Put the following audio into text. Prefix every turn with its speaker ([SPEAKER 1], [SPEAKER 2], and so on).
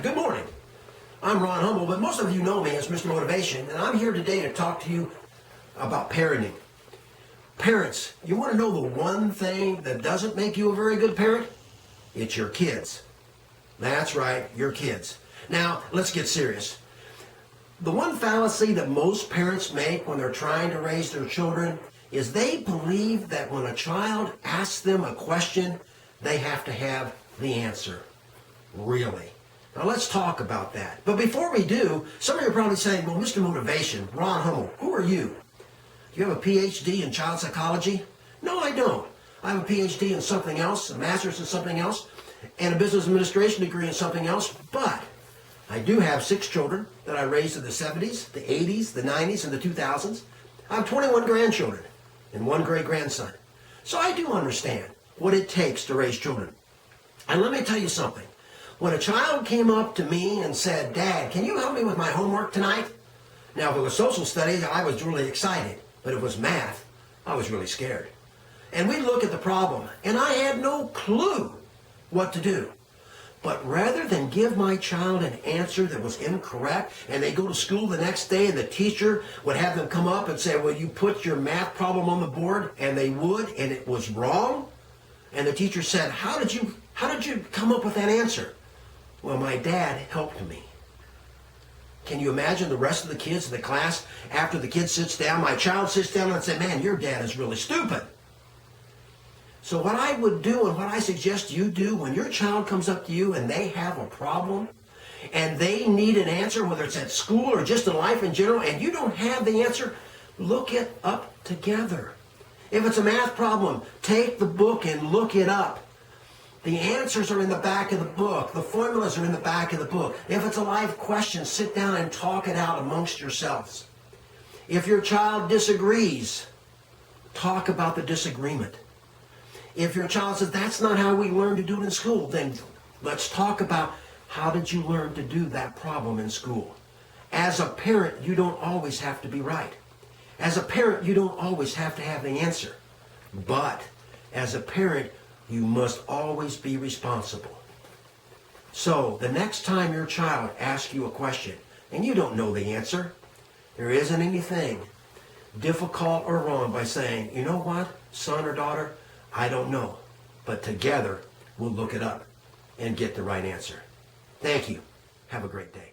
[SPEAKER 1] Hi, good morning. I'm Ron Hummel, but most of you know me as Mr. Motivation, and I'm here today to talk to you about parenting. Parents, you want to know the one thing that doesn't make you a very good parent? It's your kids. That's right, your kids. Now, let's get serious. The one fallacy that most parents make when they're trying to raise their children is they believe that when a child asks them a question, they have to have the answer. Really? Now let's talk about that. But before we do, some of you are probably saying, well, Mr. Motivation, Ron Hummel, who are you? Do you have a PhD in child psychology? No, I don't. I have a PhD in something else, a master's in something else, and a business administration degree in something else, but I do have 6 children that I raised in the 70s, the 80s, the 90s, and the 2000s. I have 21 grandchildren and 1 great-grandson. So I do understand what it takes to raise children. And let me tell you something. When a child came up to me and said, Dad, can you help me with my homework tonight? Now, if it was social studies, I was really excited. But if it was math, I was really scared. And we'd look at the problem, and I had no clue what to do. But rather than give my child an answer that was incorrect, and they go to school the next day and the teacher would have them come up and say, well, you put your math problem on the board, and they would, and it was wrong. And the teacher said, how did you come up with that answer? Well, my dad helped me. Can you imagine the rest of the kids in the class, after the kid sits down, my child sits down and say, man, your dad is really stupid. So what I would do and what I suggest you do when your child comes up to you and they have a problem and they need an answer, whether it's at school or just in life in general, and you don't have the answer, look it up together. If it's a math problem, take the book and look it up. The answers are in the back of the book. The formulas are in the back of the book. If it's a life question, sit down and talk it out amongst yourselves. If your child disagrees, talk about the disagreement. If your child says, that's not how we learn to do it in school, then let's talk about how did you learn to do that problem in school. As a parent, you don't always have to be right. As a parent, you don't always have to have the answer. But as a parent, you must always be responsible. So the next time your child asks you a question and you don't know the answer, there isn't anything difficult or wrong by saying, you know what, son or daughter, I don't know, but together we'll look it up and get the right answer. Thank you. Have a great day.